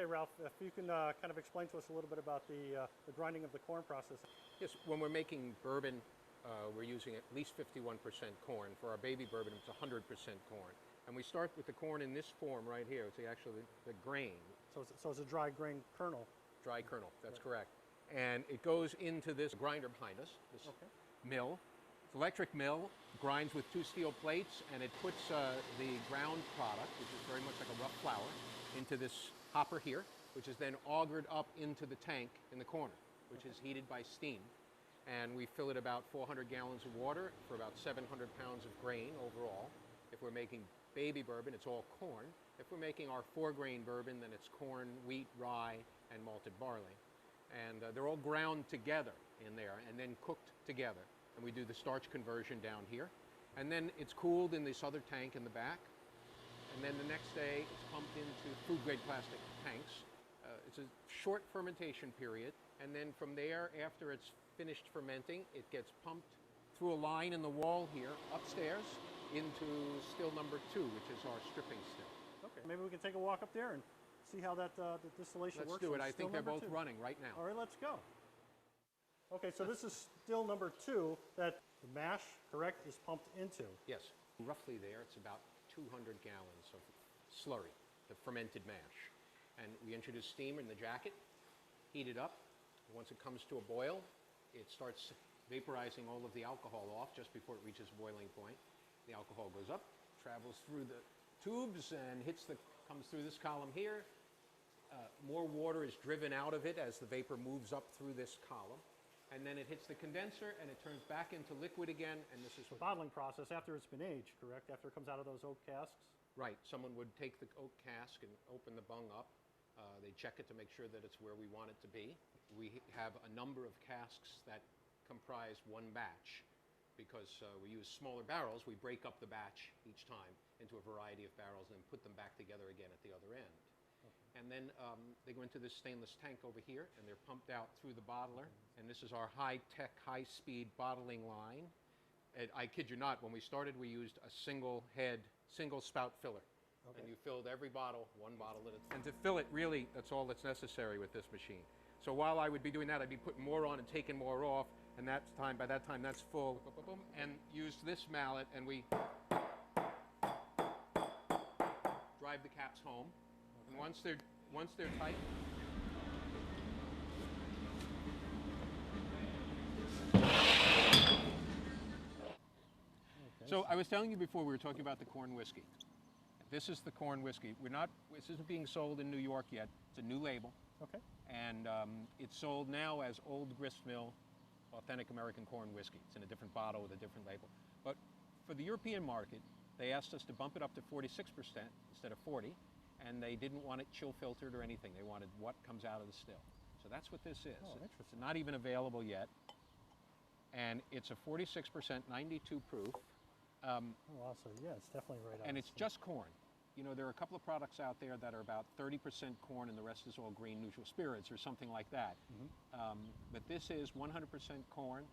Ralph, if you can kind of explain to us a little bit about the grinding of the corn process. Yes, when we're making bourbon, we're using at least 51% corn. For our baby bourbon, it's 100% corn. And we start with the corn in this form right here. It's actually the grain. So it's a dry grain kernel. Dry kernel, that's correct. And it goes into this grinder behind us, this mill. It's an electric mill, grinds with 2 steel plates, and it puts the ground product, which is very much like a rough flour, into this hopper here, which is then augured up into the tank in the corner, which is heated by steam. And we fill it about 400 gallons of water for about 700 pounds of grain overall. If we're making baby bourbon, it's all corn. If we're making our 4-grain bourbon, then it's corn, wheat, rye, and malted barley. And they're all ground together in there and then cooked together. And we do the starch conversion down here. And then it's cooled in this other tank in the back. And then the next day, it's pumped into food-grade plastic tanks. It's a short fermentation period. And then from there, after it's finished fermenting, it gets pumped through a line in the wall here, upstairs, into still number 2, which is our stripping still. Okay, maybe we can take a walk up there and see how that the distillation works. Let's do it. I think they're both running right now. All right, let's go. Okay, so this is still number 2 that the mash, correct, is pumped into. Yes. Roughly there, it's about 200 gallons of slurry, the fermented mash. And we introduce steam in the jacket, heat it up. Once it comes to a boil, it starts vaporizing all of the alcohol off just before it reaches boiling point. The alcohol goes up, travels through the tubes and comes through this column here. More water is driven out of it as the vapor moves up through this column. And then it hits the condenser and it turns back into liquid again, and this is the bottling process after it's been aged, correct? After it comes out of those oak casks? Right. Someone would take the oak cask and open the bung up. They check it to make sure that it's where we want it to be. We have a number of casks that comprise one batch. Because we use smaller barrels, we break up the batch each time into a variety of barrels and then put them back together again at the other end. Okay. And then they go into this stainless tank over here, and they're pumped out through the bottler. And this is our high-tech, high-speed bottling line. And I kid you not, when we started, we used a single spout filler. Okay. And you filled every bottle, one bottle at a time. And to fill it, really, that's all that's necessary with this machine. So while I would be doing that, I'd be putting more on and taking more off. And by that time, that's full. And use this mallet, and we drive the caps home. Okay. And once they're tight, So I was telling you before, we were talking about the corn whiskey. This is the corn whiskey. This isn't being sold in New York yet. It's a new label. Okay. And it's sold now as Old Gristmill Authentic American Corn Whiskey. It's in a different bottle with a different label. But for the European market, they asked us to bump it up to 46% instead of 40, and they didn't want it chill filtered or anything. They wanted what comes out of the still. So that's what this is. Oh, interesting. It's not even available yet. And it's a 46%, 92 proof. Oh, wow, so yeah, it's definitely right out. And it's just corn. You know, there are a couple of products out there that are about 30% corn and the rest is all green neutral spirits or something like that. Mm-hmm. But this is 100% corn.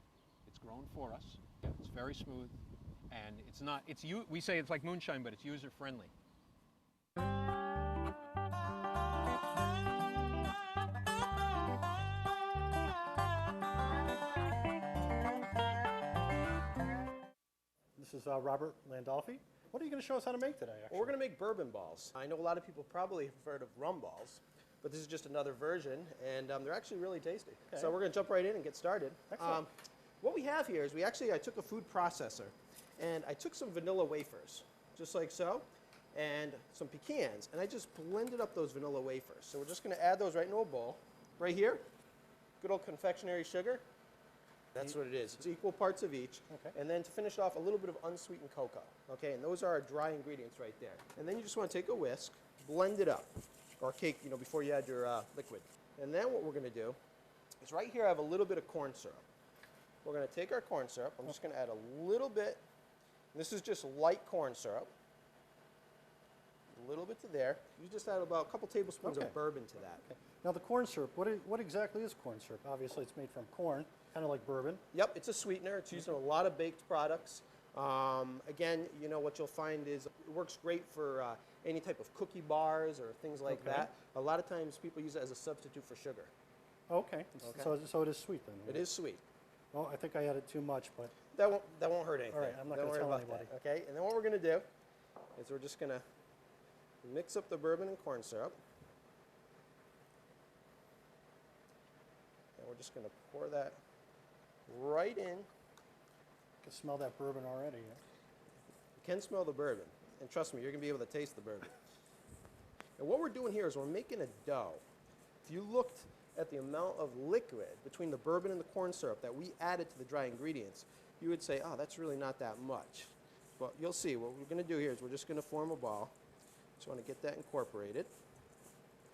It's grown for us. It's very smooth. And it's not, we say it's like moonshine, but it's user friendly. This is Robert Landolfi. What are you going to show us how to make today, actually? Well, we're going to make bourbon balls. I know a lot of people probably have heard of rum balls, but this is just another version, and they're actually really tasty. Okay. So we're going to jump right in and get started. Excellent. What we have here is I took a food processor, and I took some vanilla wafers, just like so, and some pecans, and I just blended up those vanilla wafers. So we're just going to add those right into a bowl. Right here, good old confectionery sugar. That's what it is. It's equal parts of each. Okay. And then to finish off, a little bit of unsweetened cocoa. Okay, and those are our dry ingredients right there. And then you just want to take a whisk, blend it up, or cake, before you add your liquid. And then what we're going to do is right here I have a little bit of corn syrup. We're going to take our corn syrup. I'm just going to add a little bit. This is just light corn syrup. A little bit to there. You just add about a couple tablespoons of bourbon to that. Okay. Now the corn syrup, what exactly is corn syrup? Obviously it's made from corn, kind of like bourbon. Yep, it's a sweetener. It's used in a lot of baked products. Again, what you'll find is it works great for any type of cookie bars or things like Okay. that. A lot of times people use it as a substitute for sugar. Okay. So it is sweet then. It is sweet. Well, I think I added too much, but That won't hurt anything. All right, I'm not Don't gonna worry tell about anybody. that, okay? And then what we're going to do is we're just going to mix up the bourbon and corn syrup. And we're just going to pour that right in. I can smell that bourbon already. Yeah? You can smell the bourbon. And trust me, you're going to be able to taste the bourbon. And what we're doing here is we're making a dough. If you looked at the amount of liquid between the bourbon and the corn syrup that we added to the dry ingredients, you would say, oh, that's really not that much. But you'll see, what we're going to do here is we're just going to form a ball. Just want to get that incorporated.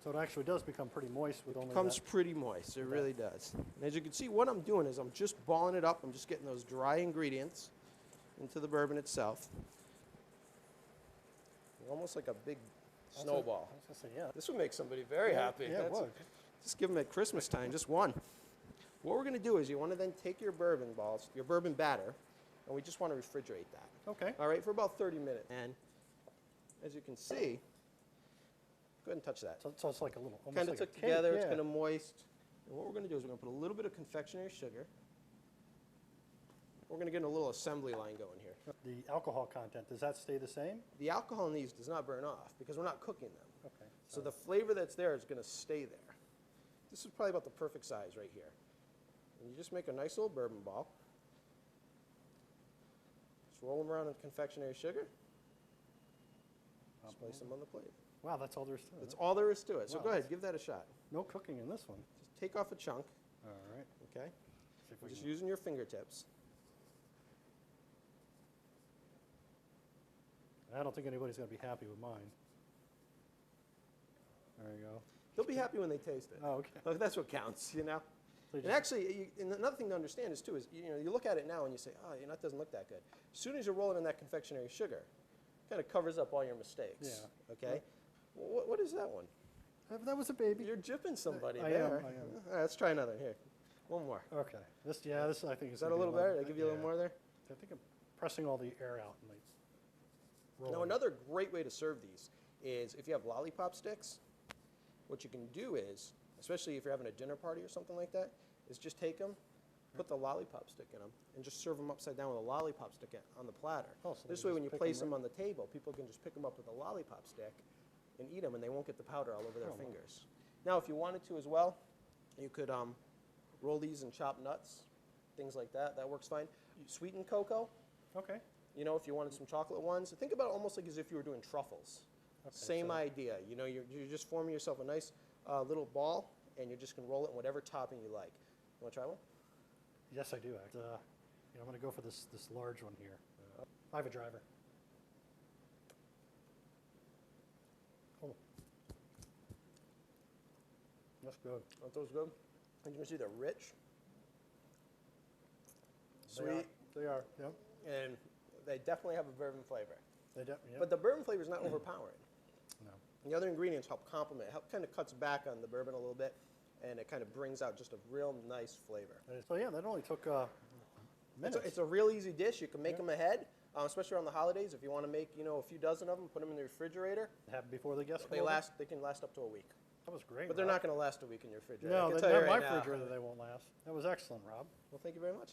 So it actually does become pretty moist with only Becomes that. pretty moist, it really does. And as you can see, what I'm doing is I'm just balling it up. I'm just getting those dry ingredients into the bourbon itself. Almost like a big snowball. I was going to say, yeah. This would make somebody very happy. Yeah, it would. Just give them at Christmas time, just one. What we're going to do is you want to then take your bourbon balls, your bourbon batter, and we just want to refrigerate that. Okay. All right, for about 30 minutes. And as you can see, go ahead and touch that. So it's like a little, almost Kind of like a took cake, together, it's yeah. kind of moist. And what we're going to do is we're going to put a little bit of confectionery sugar. We're going to get a little assembly line going here. The alcohol content, does that stay the same? The alcohol in these does not burn off because we're not cooking them. Okay. So the flavor that's there is going to stay there. This is probably about the perfect size right here. And you just make a nice little bourbon ball. Just roll them around in confectionery sugar. Just place them on the plate. Wow, that's all there is to it. That's all there is to it. So Wow, go ahead, give that a shot. No cooking in this one. Just take off a chunk, All right. okay? See if we Just can- using your fingertips. I don't think anybody's going to be happy with mine. There you go. They'll be happy when they taste it. Oh, okay. Look, that's what counts, you know? So you And actually, and another thing to understand is too is you look at it now and you say, oh, that doesn't look that good. As soon as you're rolling in that confectionery sugar, it kind of covers up all your mistakes. Yeah. Okay. What is that one? That was a baby. You're jipping somebody I there. am. All right, let's try another here. One more. Okay. This I think Is that a little better? Did I give you a little more there? I think I'm pressing all the air out and like rolling. Now another great way to serve these is if you have lollipop sticks. What you can do is, especially if you're having a dinner party or something like that, is just take them, put the lollipop stick in them, and just serve them upside down with a lollipop stick on the platter. Oh, so This they way, just when you pick place 'em them on the table, people can just pick them up with a lollipop stick and eat them, and they won't get the powder all over their Oh, wow. fingers. Now, if you wanted to as well, you could roll these in chopped nuts, things like that. That works fine. Sweetened cocoa, Okay. you know, if you wanted some chocolate ones, think about it almost like as if you were doing truffles. Okay, Same so- idea. You know, you're just forming yourself a nice little ball, and you're just going to roll it in whatever topping you like. You want to try one? Yes, I do. I'm going to go for this large one here. I have a driver. Oh. That's good. Aren't those good? And you can see they're rich, They are. sweet, They are. Yep. and they definitely have a bourbon flavor. Yep. But the bourbon flavor is not overpowering. No. The other ingredients help complement, kind of cuts back on the bourbon a little bit, and it kind of brings out just a real nice flavor. So yeah, that only took minutes. It's a real easy dish. You can make them ahead, especially around the holidays. If you want to make, a few dozen of them, put them in the refrigerator. Have before the guests come They over? They can last up to a week. That was great. But they're Rob. not going to last a week in your refrigerator. No, I can not tell you my right now. refrigerator. They won't last. That was excellent, Rob. Well, thank you very much.